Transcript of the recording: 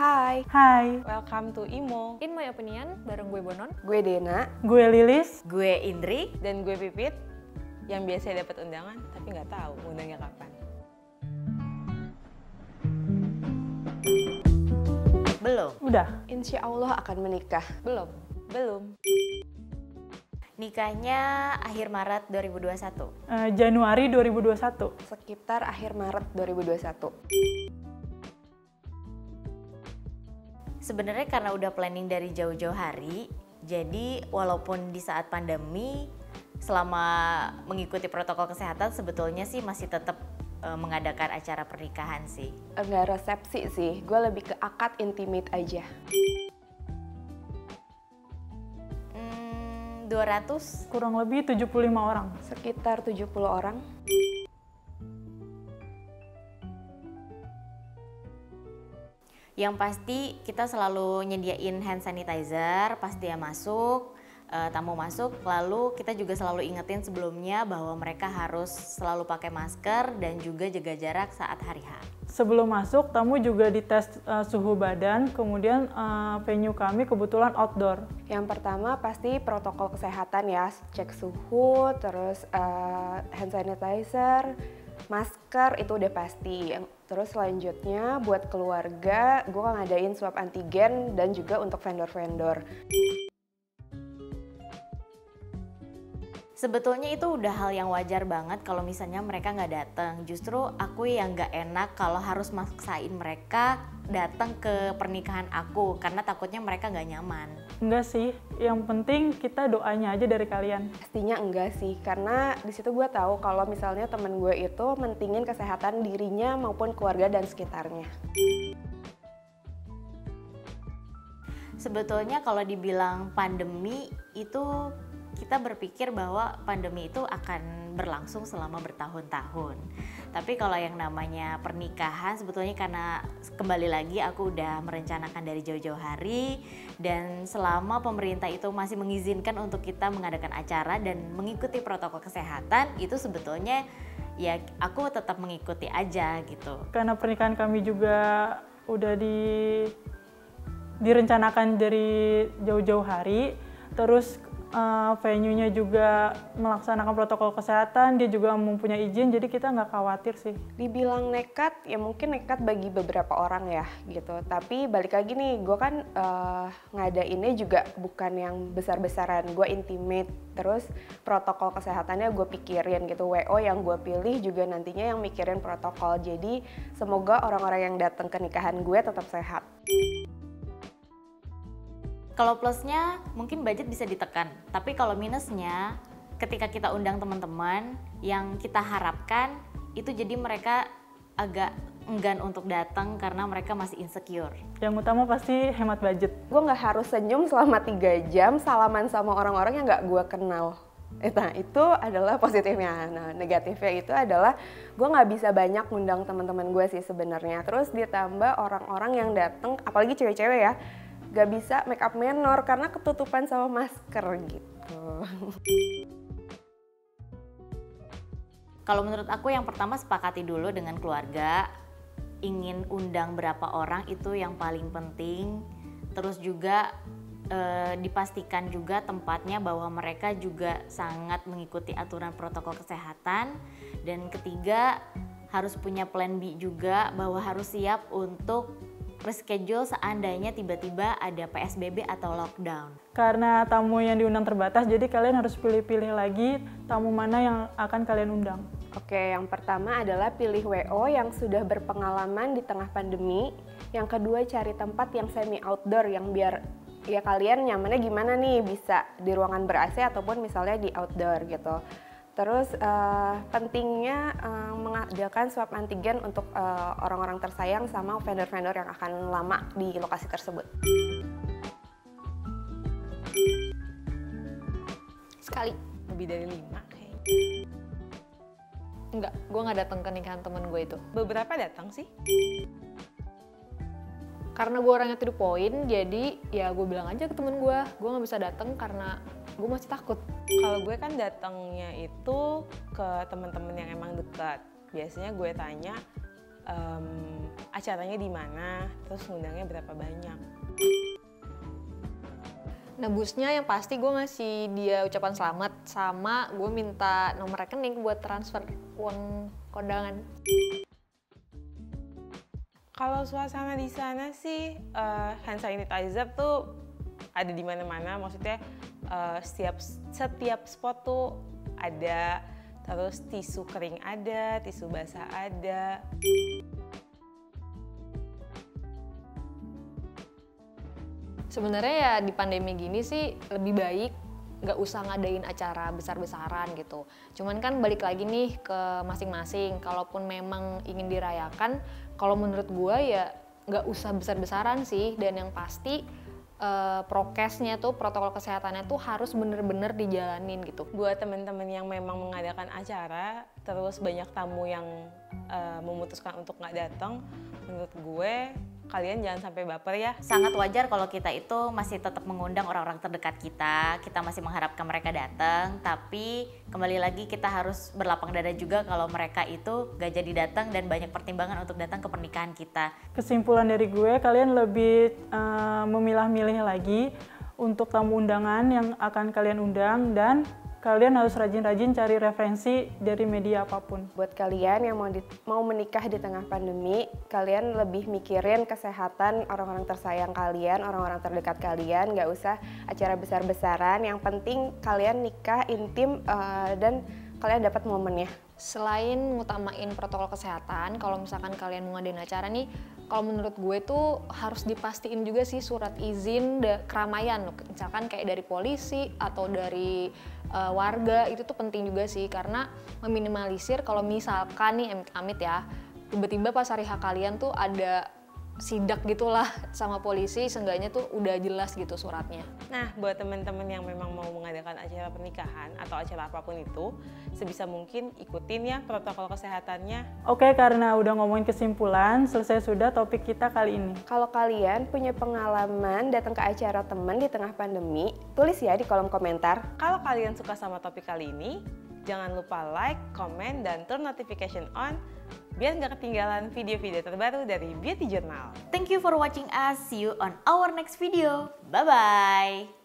Hai, Hai, Welcome to IMO. In My Opinion, bareng gue Bonon. gue Dena. gue Lilis. Gue Indri. Dan gue Pipit, yang biasa dapat undangan tapi nggak tahu undangnya kapan. Belum. Udah, Insya Allah akan menikah. Belum. Nikahnya akhir Maret 2021. Januari 2021. Sekitar akhir Maret 2021. Sebenarnya karena udah planning dari jauh-jauh hari, jadi walaupun di saat pandemi, selama mengikuti protokol kesehatan sebetulnya sih masih tetap mengadakan acara pernikahan sih. Enggak resepsi sih, gue lebih ke akad intimate aja. 200. Kurang lebih 75 orang. Sekitar 70 orang. Yang pasti kita selalu nyediain hand sanitizer pas dia masuk, tamu masuk, lalu kita juga selalu ingetin sebelumnya bahwa mereka harus selalu pakai masker dan juga jaga jarak saat hari H. Sebelum masuk, tamu juga dites suhu badan, kemudian venue kami kebetulan outdoor. Yang pertama pasti protokol kesehatan ya, cek suhu, terus hand sanitizer, masker itu udah pasti. Terus selanjutnya buat keluarga, gue ngadain swab antigen dan juga untuk vendor-vendor. Sebetulnya itu udah hal yang wajar banget kalau misalnya mereka nggak datang. Justru aku yang nggak enak kalau harus maksain mereka datang ke pernikahan aku karena takutnya mereka nggak nyaman. Enggak sih, yang penting kita doanya aja dari kalian. Pastinya enggak sih, karena di situ gue tahu kalau misalnya temen gue itu mentingin kesehatan dirinya maupun keluarga dan sekitarnya. Sebetulnya kalau dibilang pandemi itu kita berpikir bahwa pandemi itu akan berlangsung selama bertahun-tahun. Tapi kalau yang namanya pernikahan sebetulnya karena kembali lagi aku udah merencanakan dari jauh-jauh hari dan selama pemerintah itu masih mengizinkan untuk kita mengadakan acara dan mengikuti protokol kesehatan itu sebetulnya ya aku tetap mengikuti aja gitu. Karena pernikahan kami juga udah direncanakan dari jauh-jauh hari, terus venue-nya juga melaksanakan protokol kesehatan, dia juga mempunyai izin, jadi kita nggak khawatir sih. Dibilang nekat, ya mungkin nekat bagi beberapa orang ya gitu. Tapi balik lagi nih, gue kan ngadainnya juga bukan yang besar-besaran, gue intimate. Terus protokol kesehatannya gue pikirin gitu, WO yang gue pilih juga nantinya yang mikirin protokol. Jadi semoga orang-orang yang datang ke nikahan gue tetap sehat. Kalau plusnya mungkin budget bisa ditekan, tapi kalau minusnya ketika kita undang teman-teman yang kita harapkan itu jadi mereka agak enggan untuk datang karena mereka masih insecure. Yang utama pasti hemat budget. Gue nggak harus senyum selama 3 jam salaman sama orang-orang yang nggak gue kenal. Nah itu adalah positifnya. Nah negatifnya itu adalah gue nggak bisa banyak ngundang teman-teman gue sih sebenarnya. Terus ditambah orang-orang yang datang, apalagi cewek-cewek ya, gak bisa make up menor karena ketutupan sama masker gitu. Kalau menurut aku yang pertama sepakati dulu dengan keluarga, ingin undang berapa orang itu yang paling penting. Terus juga dipastikan juga tempatnya bahwa mereka juga sangat mengikuti aturan protokol kesehatan. Dan ketiga harus punya plan B juga bahwa harus siap untuk reschedule seandainya tiba-tiba ada PSBB atau lockdown. Karena tamu yang diundang terbatas, jadi kalian harus pilih-pilih lagi tamu mana yang akan kalian undang. Oke, yang pertama adalah pilih WO yang sudah berpengalaman di tengah pandemi. Yang kedua cari tempat yang semi outdoor yang biar ya kalian nyamannya gimana nih, bisa di ruangan ber-AC ataupun misalnya di outdoor gitu. Terus pentingnya mengadakan swab antigen untuk orang-orang tersayang sama vendor-vendor yang akan lama di lokasi tersebut. Sekali. Lebih dari 5 kayaknya. Enggak, gue nggak datang ke nikahan temen gue itu. Beberapa datang sih. Karena gue orangnya to the point, jadi ya gue bilang aja ke temen gue nggak bisa datang karena gue masih takut. Kalau gue kan datangnya itu ke teman-teman yang emang dekat. Biasanya gue tanya acaranya di mana, terus ngundangnya berapa banyak. Nebusnya yang pasti gue ngasih dia ucapan selamat sama gue minta nomor rekening buat transfer uang kondangan. Kalau suasana di sana sih hand sanitizer tuh ada di mana-mana, maksudnya setiap spot tuh ada, terus tisu kering ada, tisu basah ada. Sebenarnya ya di pandemi gini sih lebih baik nggak usah ngadain acara besar-besaran gitu. Cuman kan balik lagi nih ke masing-masing. Kalaupun memang ingin dirayakan, kalau menurut gue ya nggak usah besar-besaran sih. Dan yang pasti prokesnya tuh, protokol kesehatannya tuh harus bener-bener dijalanin gitu. Buat teman-teman yang memang mengadakan acara, terus banyak tamu yang memutuskan untuk nggak datang, menurut gue kalian jangan sampai baper ya. Sangat wajar kalau kita itu masih tetap mengundang orang-orang terdekat kita masih mengharapkan mereka datang, tapi kembali lagi kita harus berlapang dada juga kalau mereka itu gak jadi datang dan banyak pertimbangan untuk datang ke pernikahan kita. Kesimpulan dari gue, kalian lebih memilah-milih lagi untuk tamu undangan yang akan kalian undang, dan kalian harus rajin-rajin cari referensi dari media apapun. Buat kalian yang mau menikah di tengah pandemi, kalian lebih mikirin kesehatan orang-orang tersayang kalian, orang-orang terdekat kalian, nggak usah acara besar-besaran. Yang penting kalian nikah intim dan kalian dapat momennya. Selain ngutamain protokol kesehatan, kalau misalkan kalian mau ngadain acara nih, kalau menurut gue tuh harus dipastiin juga sih surat izin keramaian. Misalkan kayak dari polisi atau dari warga, itu tuh penting juga sih, karena meminimalisir kalau misalkan nih amit ya, tiba-tiba pas hari H kalian tuh ada sidak gitulah sama polisi, seenggaknya tuh udah jelas gitu suratnya. Nah, buat teman-teman yang memang mau mengadakan acara pernikahan atau acara apapun itu, sebisa mungkin ikutin ya protokol kesehatannya. Oke, karena udah ngomongin kesimpulan, selesai sudah topik kita kali ini. Kalau kalian punya pengalaman datang ke acara teman di tengah pandemi, tulis ya di kolom komentar. Kalau kalian suka sama topik kali ini, jangan lupa like, comment, dan turn notification on biar nggak ketinggalan video-video terbaru dari Beauty Journal. Thank you for watching us. See you on our next video. Bye-bye.